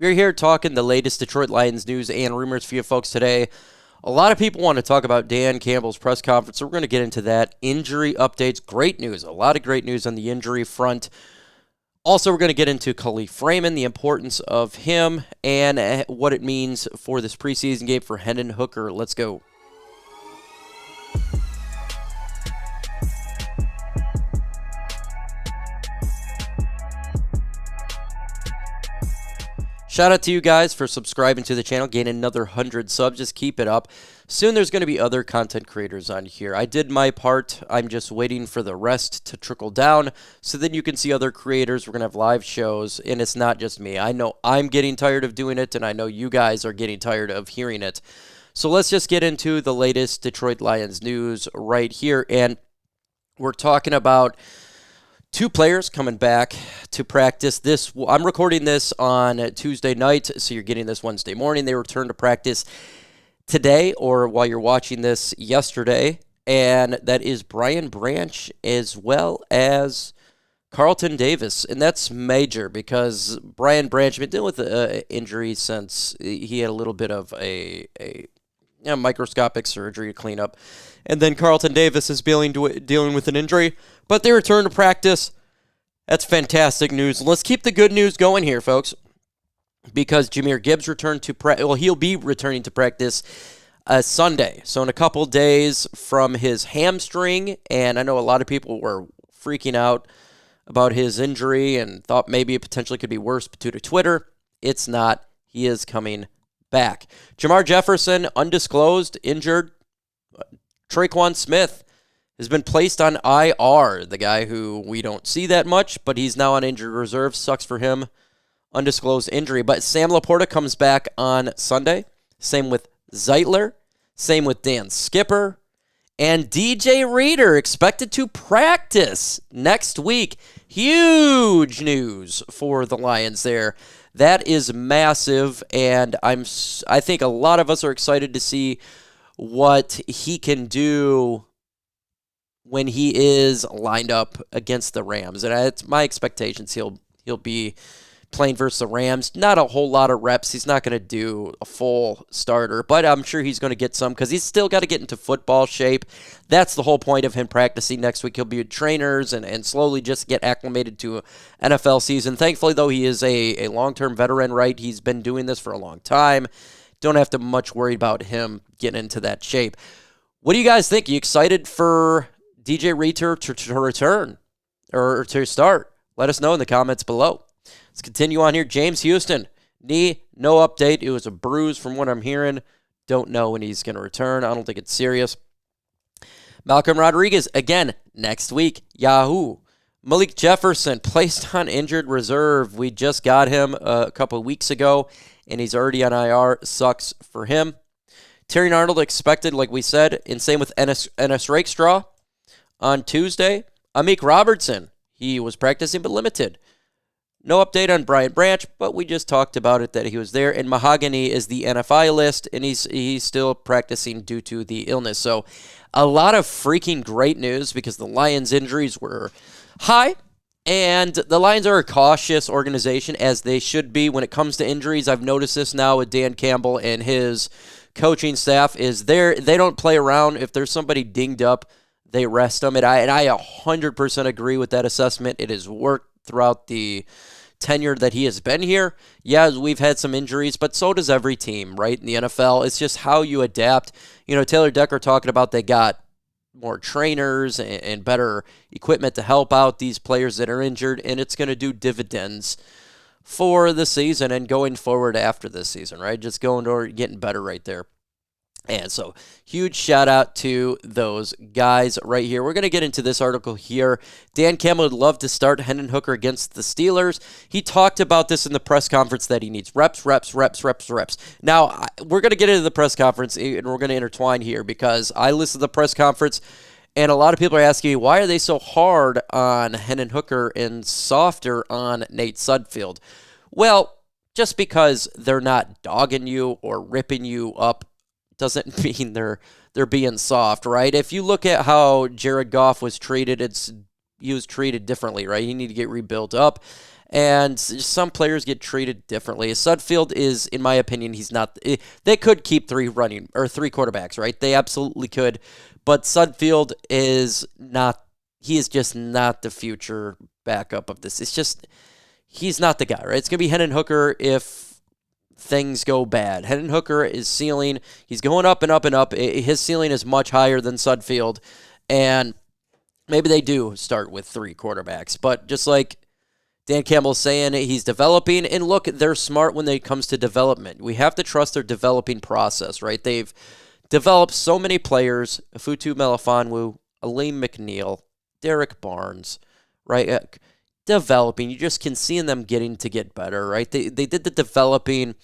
We're here talking the latest Detroit Lions news and rumors for you folks today. A lot of people want to talk about Dan Campbell's press conference, so we're going to get into that. Injury updates, great news. A lot of great news on the injury front. Also, we're going to get into Kalif Raymond, the importance of him, and what it means for this preseason game for Hendon Hooker. Let's go. Shout out to you guys for subscribing to the channel, gaining another 100 subs. Just keep it up. Soon there's going to be other content creators on here. I did my part. I'm just waiting for the rest to trickle down so then you can see other creators. We're going to have live shows, and it's not just me. I know I'm getting tired of doing it, and I know you guys are getting tired of hearing it. So let's just get into the latest Detroit Lions news right here, and we're talking about two players coming back to practice. I'm recording this on Tuesday night, so you're getting this Wednesday morning. They return to practice today, or while you're watching this, yesterday, and that is Brian Branch as well as Carlton Davis, and that's major because Brian Branch has been dealing with an injury since he had a little bit of a microscopic surgery to clean up. And then Carlton Davis is dealing with an injury, but they return to practice. That's fantastic news. Let's keep the good news going here, folks, because Jahmyr Gibbs returned to practice. Well, he'll be returning to practice Sunday, so in a couple days from his hamstring. And I know a lot of people were freaking out about his injury and thought maybe it potentially could be worse due to Twitter. It's not. He is coming back. Jermar Jefferson, undisclosed, injured. Tre'Quan Smith has been placed on IR, the guy who we don't see that much, but he's now on injured reserve. Sucks for him. Undisclosed injury. But Sam LaPorta comes back on Sunday. Same with Zeitler. Same with Dan Skipper. And DJ Reader expected to practice next week. Huge news for the Lions there. That is massive, and I think a lot of us are excited to see what he can do when he is lined up against the Rams. And it's my expectations he'll be playing versus the Rams. Not a whole lot of reps. He's not going to do a full starter, but I'm sure he's going to get some because he's still got to get into football shape. That's the whole point of him practicing next week. He'll be with trainers and slowly just get acclimated to NFL season. Thankfully, though, he is a long-term veteran, right? He's been doing this for a long time. Don't have to much worry about him getting into that shape. What do you guys think? Are you excited for DJ Reader to return or to start? Let us know in the comments below. Let's continue on here. James Houston, knee, no update. It was a bruise from what I'm hearing. Don't know when he's going to return. I don't think it's serious. Malcolm Rodriguez, again, next week. Yahoo. Malik Jefferson, placed on injured reserve. We just got him a couple of weeks ago, and he's already on IR. Sucks for him. Terry Arnold expected, like we said, and same with Ennis Rakestraw on Tuesday. Amik Robertson, he was practicing but limited. No update on Brian Branch, but we just talked about it that he was there. And Mahogany is the NFI list, and he's still practicing due to the illness. So a lot of freaking great news because the Lions' injuries were high, and the Lions are a cautious organization, as they should be when it comes to injuries. I've noticed this now with Dan Campbell and his coaching staff is they don't play around. If there's somebody dinged up, they rest them. And I 100% agree with that assessment. It has worked throughout the tenure that he has been here. Yeah, we've had some injuries, but so does every team, right, in the NFL. It's just how you adapt. You know, Taylor Decker talking about they got more trainers and better equipment to help out these players that are injured, and it's going to do dividends for the season and going forward after this season, right? Just going toward getting better right there. And so, huge shout out to those guys right here. We're going to get into this article here. Dan Campbell would love to start Hendon Hooker against the Steelers. He talked about this in the press conference that he needs reps. Now, we're going to get into the press conference, and we're going to intertwine here because I listened to the press conference, and a lot of people are asking me, why are they so hard on Hendon Hooker and softer on Nate Sudfeld? Well, just because they're not dogging you or ripping you up doesn't mean they're being soft, right? If you look at how Jared Goff was treated, he was treated differently, right? He needed to get rebuilt up. And some players get treated differently. Sudfeld is, in my opinion, he's not. They could keep three quarterbacks, right? They absolutely could. But Sudfeld is not. He is just not the future backup of this. It's just he's not the guy, right? It's gonna be Hendon Hooker if things go bad. Hendon Hooker is ceiling. He's going up and up and up. His ceiling is much higher than Sudfeld, and maybe they do start with three quarterbacks. But just like Dan Campbell's saying, he's developing. And look, they're smart when it comes to development. We have to trust their developing process, right? They've developed so many players, Futu Melifonwu, Aleem McNeil, Derek Barnes, right? Developing. You just can see in them getting to get better, right? They did the developing.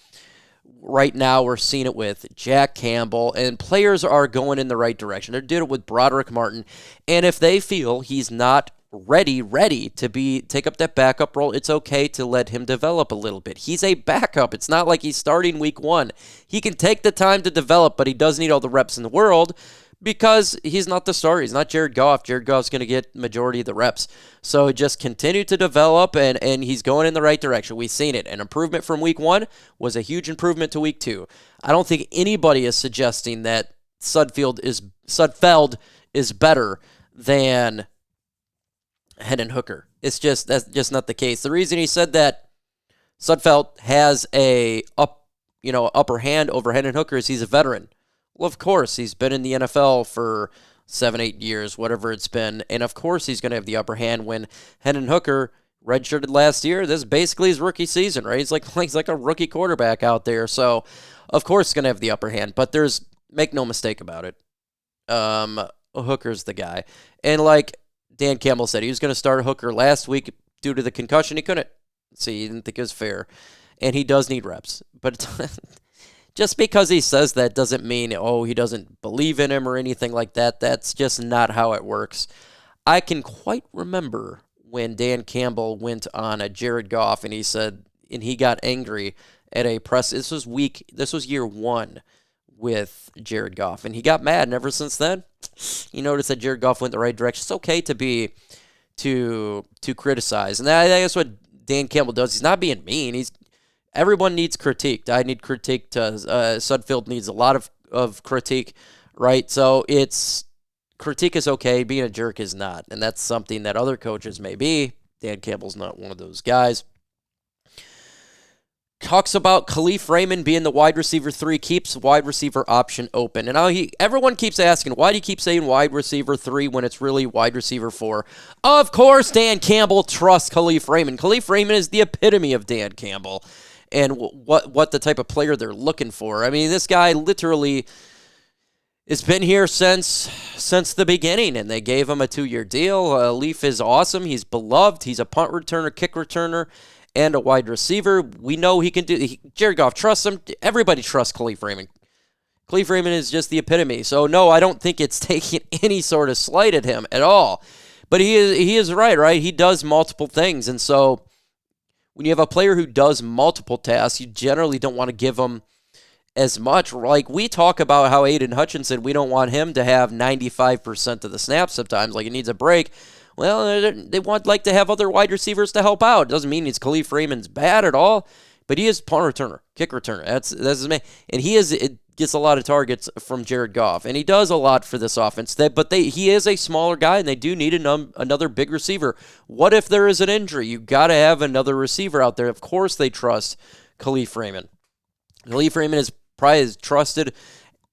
Right now, we're seeing it with Jack Campbell, and players are going in the right direction. They did it with Broderick Martin, and if they feel he's not ready to take up that backup role, it's okay to let him develop a little bit. He's a backup. It's not like he's starting week one. He can take the time to develop, but he does need all the reps in the world because he's not the starter. He's not Jared Goff. Jared Goff's going to get majority of the reps. So just continue to develop, and he's going in the right direction. We've seen it. An improvement from week one was a huge improvement to week two. I don't think anybody is suggesting that Sudfeld is better than Hendon Hooker. That's just not the case. The reason he said that Sudfeld has a upper hand over Hendon Hooker is he's a veteran. Well, of course, he's been in the NFL for 7-8 years, whatever it's been, and of course he's going to have the upper hand when Hendon Hooker redshirted last year. This is basically his rookie season, right? He's like a rookie quarterback out there, so of course he's going to have the upper hand. But make no mistake about it, Hooker's the guy, and like Dan Campbell said, he was going to start Hooker last week due to the concussion. He couldn't. See, he didn't think it was fair. And he does need reps. But just because he says that doesn't mean, he doesn't believe in him or anything like that. That's just not how it works. I can quite remember when Dan Campbell went on a Jared Goff and he got angry at a press. This was year one with Jared Goff, and he got mad, and ever since then, you notice that Jared Goff went the right direction. It's okay to criticize, and that's what Dan Campbell does. He's not being mean. Everyone needs critique. I need critique. Sudfeld needs a lot of critique, right? So critique is okay. Being a jerk is not, and that's something that other coaches may be. Dan Campbell's not one of those guys. Talks about Kalif Raymond being the wide receiver 3, keeps wide receiver option open. And everyone keeps asking, why do you keep saying wide receiver 3 when it's really wide receiver 4? Of course, Dan Campbell trusts Kalif Raymond. Kalif Raymond is the epitome of Dan Campbell and what the type of player they're looking for. I mean, this guy literally has been here since the beginning, and they gave him a 2-year deal. Leaf is awesome. He's beloved. He's a punt returner, kick returner, and a wide receiver. We know he can do. Jared Goff trusts him. Everybody trusts Kalif Raymond. Kalif Raymond is just the epitome. So no, I don't think it's taking any sort of slight at him at all. But he is right? He does multiple things, and so when you have a player who does multiple tasks, you generally don't want to give him as much. Like we talk about how Aiden Hutchinson, we don't want him to have 95% of the snaps sometimes. Like he needs a break. Well, they like to have other wide receivers to help out. It doesn't mean Kalif Raymond's bad at all, but he is punt returner, kick returner. That's his man, and it gets a lot of targets from Jared Goff, and he does a lot for this offense. He is a smaller guy, and they do need another big receiver. What if there is an injury? You got to have another receiver out there. Of course, they trust Kalif Raymond. Kalif Raymond is probably as trusted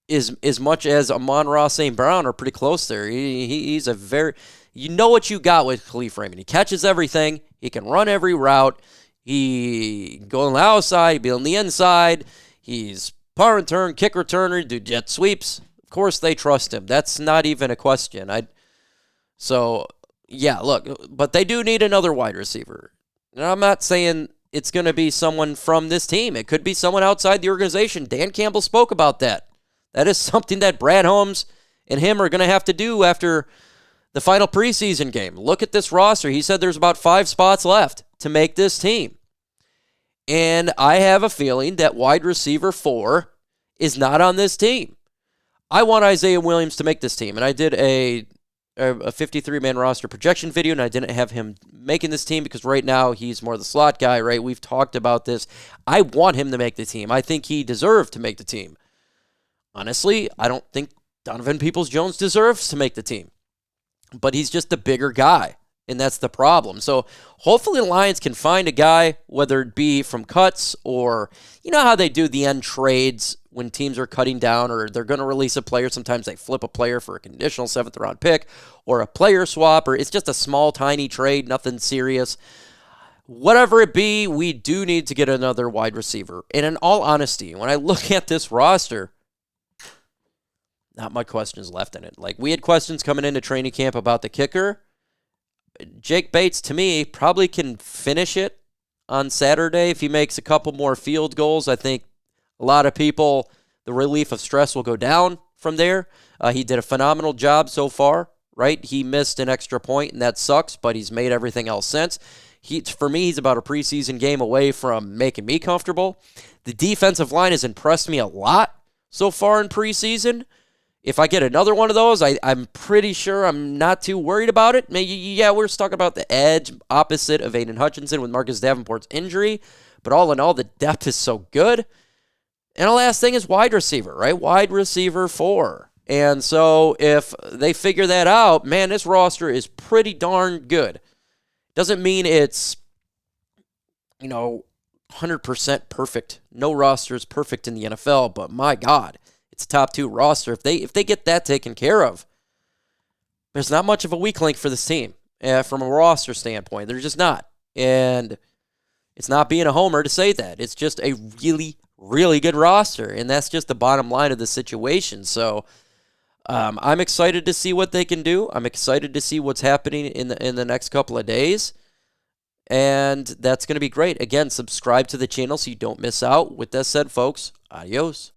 as much as Amon-Ra St. Brown are pretty close there. He's a very. You know what you got with Kalif Raymond. He catches everything. He can run every route. He can go on the outside, be on the inside. He's punt return, kick returner, do jet sweeps. Of course, they trust him. That's not even a question. But they do need another wide receiver. And I'm not saying it's going to be someone from this team. It could be someone outside the organization. Dan Campbell spoke about that. That is something that Brad Holmes and him are going to have to do after the final preseason game. Look at this roster. He said there's about 5 spots left to make this team. And I have a feeling that wide receiver 4 is not on this team. I want Isaiah Williams to make this team. And I did a a 53-man roster projection video, and I didn't have him making this team because right now he's more the slot guy, right? We've talked about this. I want him to make the team. I think he deserved to make the team. Honestly, I don't think Donovan Peoples-Jones deserves to make the team. But he's just the bigger guy, and that's the problem. So hopefully the Lions can find a guy, whether it be from cuts or, you know how they do the end trades when teams are cutting down or they're going to release a player. Sometimes they flip a player for a conditional 7th-round pick or a player swap, or it's just a small, tiny trade, nothing serious. Whatever it be, we do need to get another wide receiver. And in all honesty, when I look at this roster, not much questions left in it. Like, we had questions coming into training camp about the kicker. Jake Bates, to me, probably can finish it on Saturday if he makes a couple more field goals. I think a lot of people, the relief of stress will go down from there. He did a phenomenal job so far, right? He missed an extra point, and that sucks, but he's made everything else sense. For me, he's about a preseason game away from making me comfortable. The defensive line has impressed me a lot so far in preseason. If I get another one of those, I'm pretty sure I'm not too worried about it. Maybe, yeah, we're stuck about the edge opposite of Aiden Hutchinson with Marcus Davenport's injury. But all in all, the depth is so good. And the last thing is wide receiver, right? Wide receiver 4. And so if they figure that out, man, this roster is pretty darn good. Doesn't mean it's, 100% perfect. No roster is perfect in the NFL, but my God, it's a top 2 roster. If they get that taken care of, there's not much of a weak link for this team from a roster standpoint. There's just not. And it's not being a homer to say that. It's just a really, really good roster, and that's just the bottom line of the situation. So I'm excited to see what they can do. I'm excited to see what's happening in the next couple of days, and that's going to be great. Again, subscribe to the channel so you don't miss out. With that said, folks, adios.